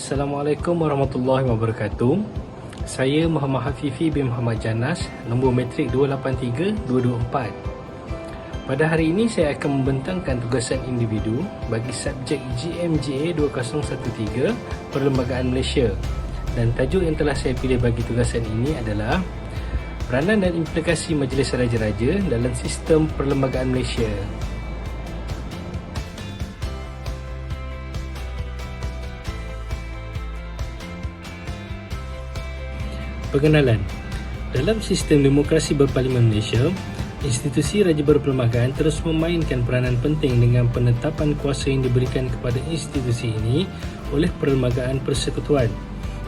Assalamualaikum warahmatullahi wabarakatuh. Saya Muhammad Hafifi bin Muhammad Janas, nombor matrik 283224. Pada hari ini saya akan membentangkan tugasan individu bagi subjek GMGA 2013 Perlembagaan Malaysia. Dan tajuk yang telah saya pilih bagi tugasan ini adalah Peranan dan implikasi Majlis Raja-Raja dalam sistem perlembagaan Malaysia. Pengenalan. Dalam sistem demokrasi berparlimen Malaysia, institusi Raja Berperlembagaan terus memainkan peranan penting dengan penetapan kuasa yang diberikan kepada institusi ini oleh Perlembagaan Persekutuan.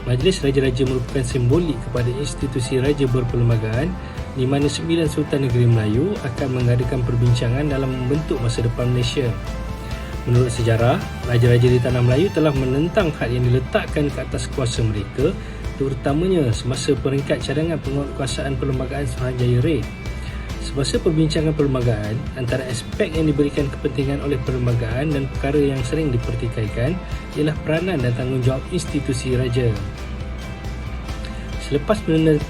Majlis Raja-Raja merupakan simbolik kepada institusi Raja Berperlembagaan di mana 9 Sultan Negeri Melayu akan mengadakan perbincangan dalam membentuk masa depan Malaysia. Menurut sejarah, Raja-Raja di Tanah Melayu telah menentang had yang diletakkan ke atas kuasa mereka, terutamanya semasa peringkat cadangan penguatkuasaan Perlembagaan Suruhanjaya Raid. Semasa perbincangan perlembagaan, antara aspek yang diberikan kepentingan oleh perlembagaan dan perkara yang sering dipertikaikan ialah peranan dan tanggungjawab institusi raja. Selepas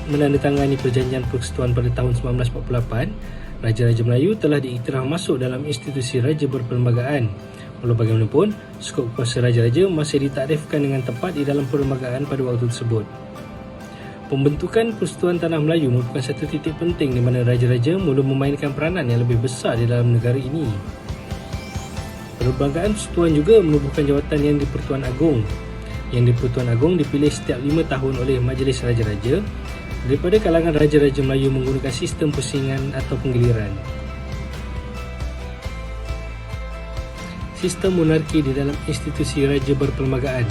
menandatangani perjanjian persekutuan pada tahun 1948, Raja-Raja Melayu telah diiktiraf masuk dalam institusi Raja Berperlembagaan. Walau bagaimanapun, skop kuasa Raja-Raja masih ditakrifkan dengan tepat di dalam perlembagaan pada waktu tersebut. Pembentukan Persekutuan Tanah Melayu merupakan satu titik penting di mana Raja-Raja mula memainkan peranan yang lebih besar di dalam negara ini. Perlembagaan Persekutuan juga menubuhkan jawatan Yang di-Pertuan Agong. Yang di-Pertuan Agong dipilih setiap 5 tahun oleh Majlis Raja-Raja daripada kalangan Raja-Raja Melayu menggunakan sistem pusingan atau penggiliran. Sistem monarki di dalam institusi Raja Berperlembagaan.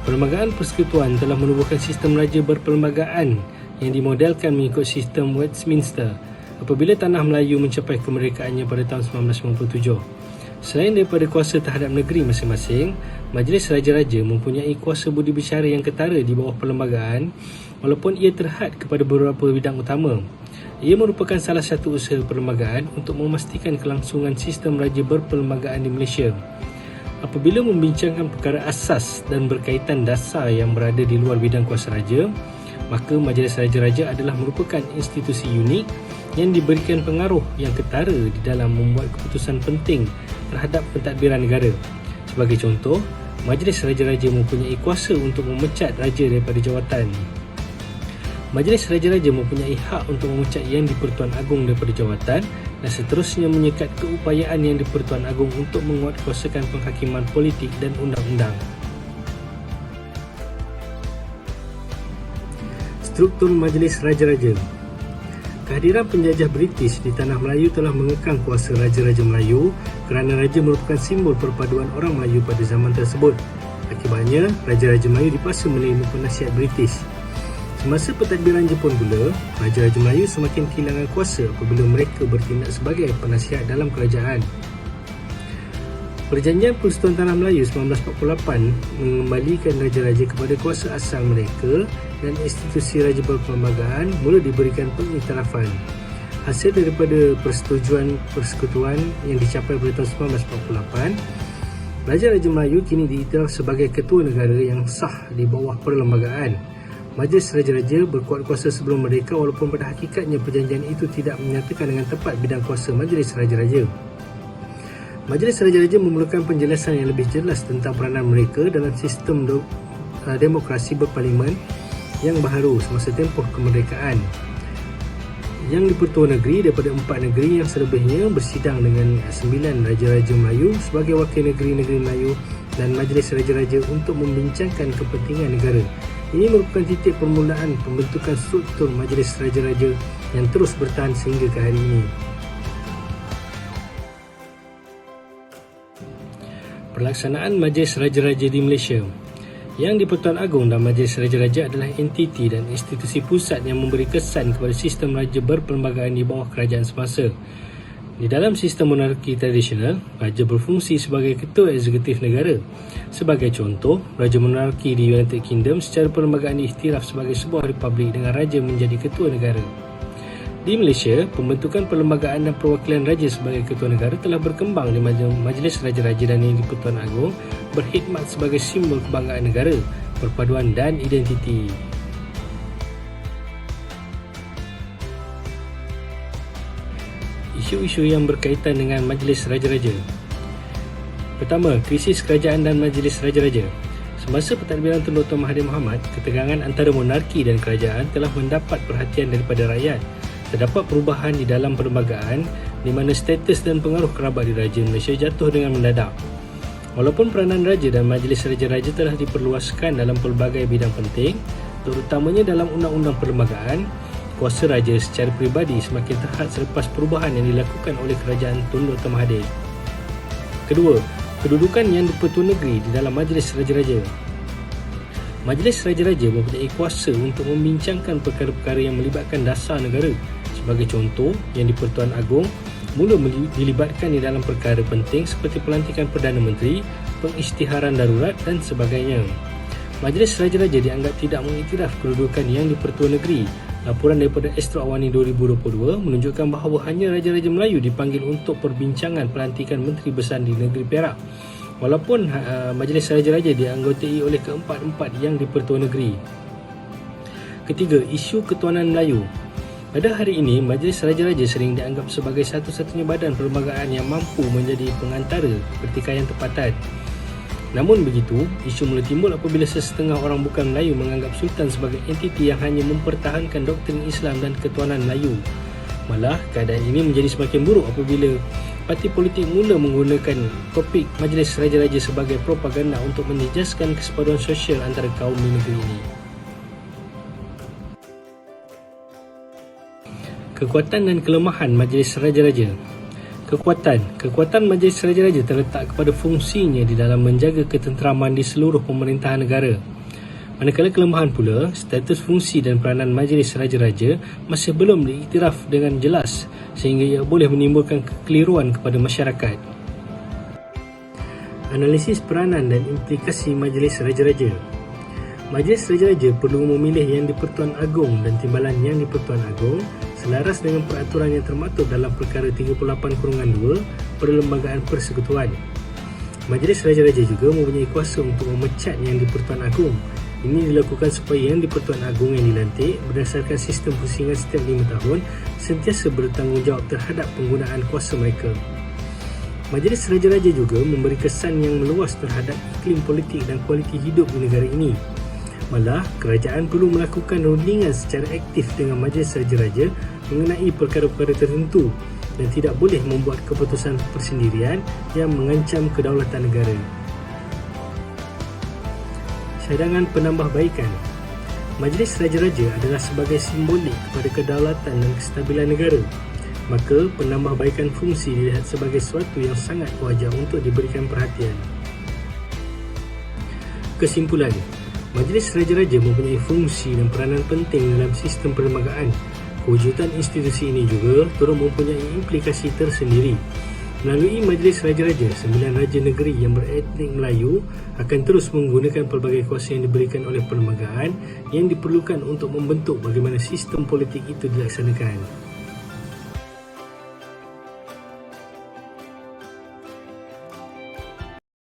Perlembagaan Persekutuan telah menubuhkan sistem Raja Berperlembagaan yang dimodelkan mengikut sistem Westminster apabila Tanah Melayu mencapai kemerdekaannya pada tahun 1997. Selain daripada kuasa terhadap negeri masing-masing, Majlis Raja-Raja mempunyai kuasa budi bicara yang ketara di bawah perlembagaan walaupun ia terhad kepada beberapa bidang utama. Ia merupakan salah satu usaha perlembagaan untuk memastikan kelangsungan sistem Raja Berperlembagaan di Malaysia. Apabila membincangkan perkara asas dan berkaitan dasar yang berada di luar bidang kuasa raja, maka Majlis Raja-Raja adalah merupakan institusi unik yang diberikan pengaruh yang ketara di dalam membuat keputusan penting terhadap pentadbiran negara. Sebagai contoh, Majlis Raja-Raja mempunyai kuasa untuk memecat raja daripada jawatan. Majlis Raja-Raja mempunyai hak untuk memecat Yang di-Pertuan Agong daripada jawatan dan seterusnya menyekat keupayaan Yang di-Pertuan Agong untuk menguatkuasakan penghakiman politik dan undang-undang. Struktur Majlis Raja-Raja. Kehadiran penjajah British di Tanah Melayu telah mengekang kuasa Raja-Raja Melayu kerana raja merupakan simbol perpaduan orang Melayu pada zaman tersebut. Akibatnya, Raja-Raja Melayu dipaksa menerima penasihat British. Semasa pentadbiran Jepun pula, Raja-Raja Melayu semakin kehilangan kuasa apabila mereka bertindak sebagai penasihat dalam kerajaan. Perjanjian Persekutuan Tanah Melayu 1948 mengembalikan Raja-Raja kepada kuasa asal mereka dan institusi Raja Berperlembagaan mula diberikan pengiktirafan. Hasil daripada persetujuan persekutuan yang dicapai pada tahun 1948, Raja-Raja Melayu kini diiktiraf sebagai ketua negara yang sah di bawah perlembagaan. Majlis Raja-Raja berkuat kuasa sebelum mereka walaupun pada hakikatnya perjanjian itu tidak menyatakan dengan tepat bidang kuasa Majlis Raja-Raja. Majlis Raja-Raja memerlukan penjelasan yang lebih jelas tentang peranan mereka dalam sistem demokrasi berparlimen yang baharu semasa tempoh kemerdekaan. Yang di-Pertuan Negeri daripada 4 negeri yang selebihnya bersidang dengan 9 Raja-Raja Melayu sebagai wakil negeri-negeri Melayu dan Majlis Raja-Raja untuk membincangkan kepentingan negara. Ini merupakan titik permulaan pembentukan struktur Majlis Raja-Raja yang terus bertahan sehingga ke hari ini. Pelaksanaan Majlis Raja-Raja di Malaysia. Yang di-Pertuan Agong dan Majlis Raja-Raja adalah entiti dan institusi pusat yang memberi kesan kepada sistem Raja Berperlembagaan di bawah kerajaan semasa. Di dalam sistem monarki tradisional, Raja berfungsi sebagai ketua eksekutif negara. Sebagai contoh, Raja Monarki di United Kingdom secara perlembagaan diiktiraf sebagai sebuah republik dengan Raja menjadi ketua negara. Di Malaysia, pembentukan perlembagaan dan perwakilan raja sebagai ketua negara telah berkembang di Majlis Raja-Raja dan Yang di-Pertuan Agong, berkhidmat sebagai simbol kebanggaan negara, perpaduan dan identiti. Isu-isu yang berkaitan dengan Majlis Raja-Raja. Pertama, krisis kerajaan dan Majlis Raja-Raja. Semasa pentadbiran Tun Dr. Mahathir Mohamad, ketegangan antara monarki dan kerajaan telah mendapat perhatian daripada rakyat. Terdapat perubahan di dalam perlembagaan di mana status dan pengaruh kerabat diraja Malaysia jatuh dengan mendadak. Walaupun peranan raja dan Majlis Raja-Raja telah diperluaskan dalam pelbagai bidang penting, terutamanya dalam undang-undang perlembagaan, kuasa raja secara peribadi semakin terhad selepas perubahan yang dilakukan oleh kerajaan Tun Dr. Mahathir. Kedua, kedudukan Yang di-Pertuan Negeri di dalam Majlis Raja-Raja. Majlis Raja-Raja mempunyai kuasa untuk membincangkan perkara-perkara yang melibatkan dasar negara. Sebagai contoh, Yang di-Pertuan Agong mula dilibatkan di dalam perkara penting seperti pelantikan Perdana Menteri, pengisytiharan darurat dan sebagainya. Majlis Raja-Raja dianggap tidak mengiktiraf kedudukan Yang di-Pertuan Negeri. Laporan daripada Astro Awani 2022 menunjukkan bahawa hanya Raja-Raja Melayu dipanggil untuk perbincangan pelantikan Menteri Besar di negeri Perak. Walaupun Majlis Raja-Raja dianggotai oleh keempat-empat Yang di-Pertuan Negeri. Ketiga, isu ketuanan Melayu. Pada hari ini, Majlis Raja-Raja sering dianggap sebagai satu-satunya badan perlembagaan yang mampu menjadi pengantara pertikaian tempatan. Namun begitu, isu mula timbul apabila sesetengah orang bukan Melayu menganggap Sultan sebagai entiti yang hanya mempertahankan doktrin Islam dan ketuanan Melayu. Malah, keadaan ini menjadi semakin buruk apabila parti politik mula menggunakan topik Majlis Raja-Raja sebagai propaganda untuk menjejaskan kesepaduan sosial antara kaum di negeri ini. Kekuatan dan kelemahan Majlis Raja-Raja. Kekuatan Majlis Raja-Raja terletak kepada fungsinya di dalam menjaga ketenteraman di seluruh pemerintahan negara. Manakala kelemahan pula, status fungsi dan peranan Majlis Raja-Raja masih belum diiktiraf dengan jelas sehingga ia boleh menimbulkan kekeliruan kepada masyarakat. Analisis peranan dan implikasi Majlis Raja-Raja. Majlis Raja-Raja perlu memilih Yang di-Pertuan Agong dan timbalan Yang di-Pertuan Agong selaras dengan peraturan yang termaktub dalam Perkara 38/2 Perlembagaan Persekutuan. Majlis Raja-Raja juga mempunyai kuasa untuk memecat Yang di-Pertuan Agong. Ini dilakukan supaya Yang di-Pertuan Agong yang dilantik berdasarkan sistem pusingan setiap 5 tahun sentiasa bertanggungjawab terhadap penggunaan kuasa mereka. Majlis Raja-Raja juga memberi kesan yang meluas terhadap iklim politik dan kualiti hidup di negara ini. Malah, kerajaan perlu melakukan rundingan secara aktif dengan Majlis Raja-Raja mengenai perkara-perkara tertentu dan tidak boleh membuat keputusan persendirian yang mengancam kedaulatan negara. Cadangan penambahbaikan. Majlis Raja-Raja adalah sebagai simbolik kepada kedaulatan dan kestabilan negara. Maka, penambahbaikan fungsi dilihat sebagai sesuatu yang sangat wajar untuk diberikan perhatian. Kesimpulan, Majlis Raja-Raja mempunyai fungsi dan peranan penting dalam sistem perlembagaan. Kewujudan institusi ini juga turut mempunyai implikasi tersendiri. Melalui Majlis Raja-Raja, 9 raja negeri yang beretnik Melayu akan terus menggunakan pelbagai kuasa yang diberikan oleh perlembagaan yang diperlukan untuk membentuk bagaimana sistem politik itu dilaksanakan.